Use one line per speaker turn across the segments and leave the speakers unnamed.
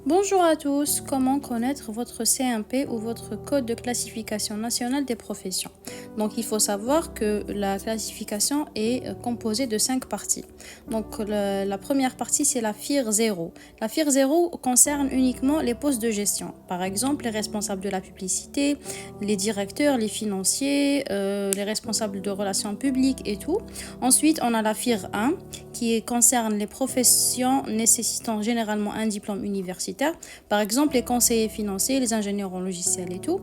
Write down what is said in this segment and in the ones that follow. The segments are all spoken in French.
Bonjour à tous, comment connaître votre CMP ou votre code de classification nationale des professions? Donc il faut savoir que la classification est composée de 5 parties. Donc la première partie c'est la FIR 0. La FIR 0 concerne uniquement les postes de gestion. Par exemple les responsables de la publicité, les directeurs, les financiers, les responsables de relations publiques et tout. Ensuite on a la FIR 1 qui concerne les professions nécessitant généralement un diplôme universitaire, par exemple les conseillers financiers, les ingénieurs en logiciel et tout.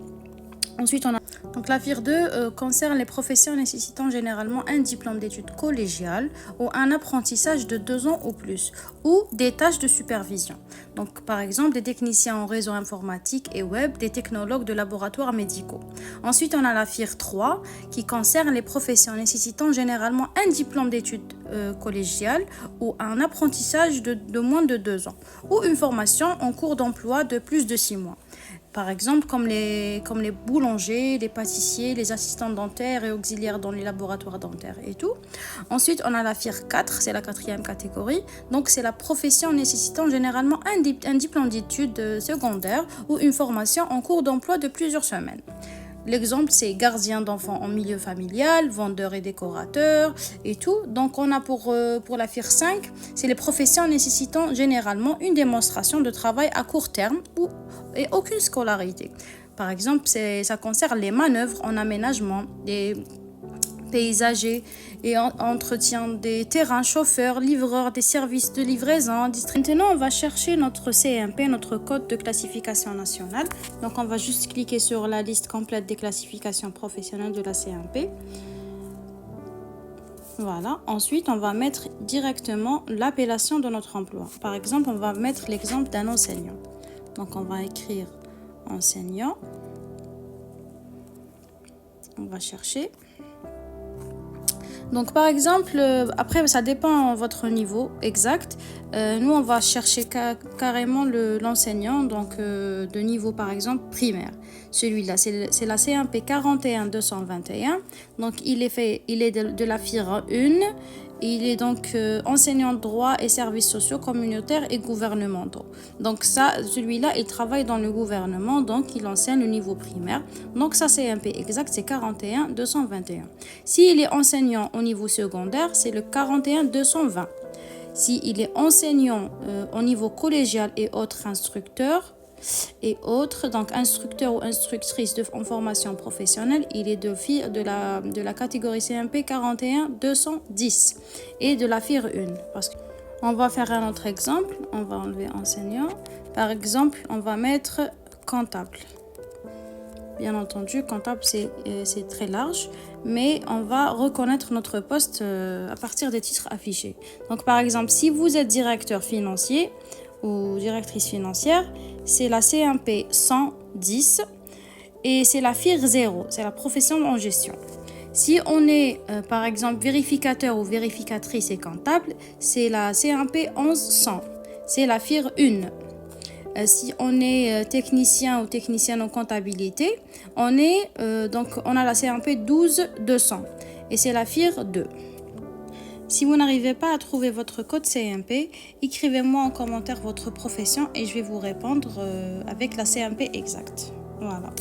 Ensuite, on a donc la FIR 2 concerne les professions nécessitant généralement un diplôme d'études collégiales ou un apprentissage de 2 ans ou plus, ou des tâches de supervision. Donc, par exemple, des techniciens en réseau informatique et web, des technologues de laboratoires médicaux. Ensuite, on a la FIR 3 qui concerne les professions nécessitant généralement un diplôme d'études collégiales ou un apprentissage de moins de 2 ans, ou une formation en cours d'emploi de plus de 6 mois. Par exemple, comme les boulangers, les pâtissiers, les assistants dentaires et auxiliaires dans les laboratoires dentaires et tout. Ensuite, on a la FIR 4, c'est la 4e catégorie. Donc, c'est la profession nécessitant généralement un diplôme d'études secondaires ou une formation en cours d'emploi de plusieurs semaines. L'exemple, c'est gardien d'enfants en milieu familial, vendeur et décorateur et tout. Donc, on a pour la FIR 5, c'est les professions nécessitant généralement une démonstration de travail à court terme et aucune scolarité. Par exemple, ça concerne les manœuvres en aménagement, des paysagers et entretien des terrains, chauffeurs, livreurs, des services de livraison. Maintenant, on va chercher notre CMP, notre code de classification nationale. Donc, on va juste cliquer sur la liste complète des classifications professionnelles de la CMP. Voilà. Ensuite, on va mettre directement l'appellation de notre emploi. Par exemple, on va mettre l'exemple d'un enseignant. Donc, on va écrire enseignant. On va chercher. Donc, par exemple, après, ça dépend de votre niveau exact. Nous, on va chercher carrément l'enseignant, donc de niveau, par exemple, primaire. Celui-là, c'est la CMP 41-221. Donc, il est de la FIR 1. Il est donc enseignant de droit et services sociaux communautaires et gouvernementaux. Donc celui-là, il travaille dans le gouvernement, donc il enseigne le niveau primaire. Donc ça, CMP exact, c'est 41-221. S'il est enseignant au niveau secondaire, c'est le 41-220. S'il est enseignant au niveau collégial et autres instructeurs, donc instructeur ou instructrice en formation professionnelle, il est de la catégorie CMP 41-210 et de la FIR 1. On va faire un autre exemple, on va enlever enseignant. Par exemple, on va mettre comptable. Bien entendu, comptable, c'est très large, mais on va reconnaître notre poste à partir des titres affichés. Donc, par exemple, si vous êtes directeur financier ou directrice financière, c'est la CMP 110 et c'est la FIR 0, c'est la profession en gestion. Si on est, par exemple, vérificateur ou vérificatrice et comptable, c'est la CMP 1100, c'est la FIR 1. Si on est technicien ou technicienne en comptabilité, on a la CMP 12200 et c'est la FIR 2. Si vous n'arrivez pas à trouver votre code CMP, écrivez-moi en commentaire votre profession et je vais vous répondre avec la CMP exacte. Voilà.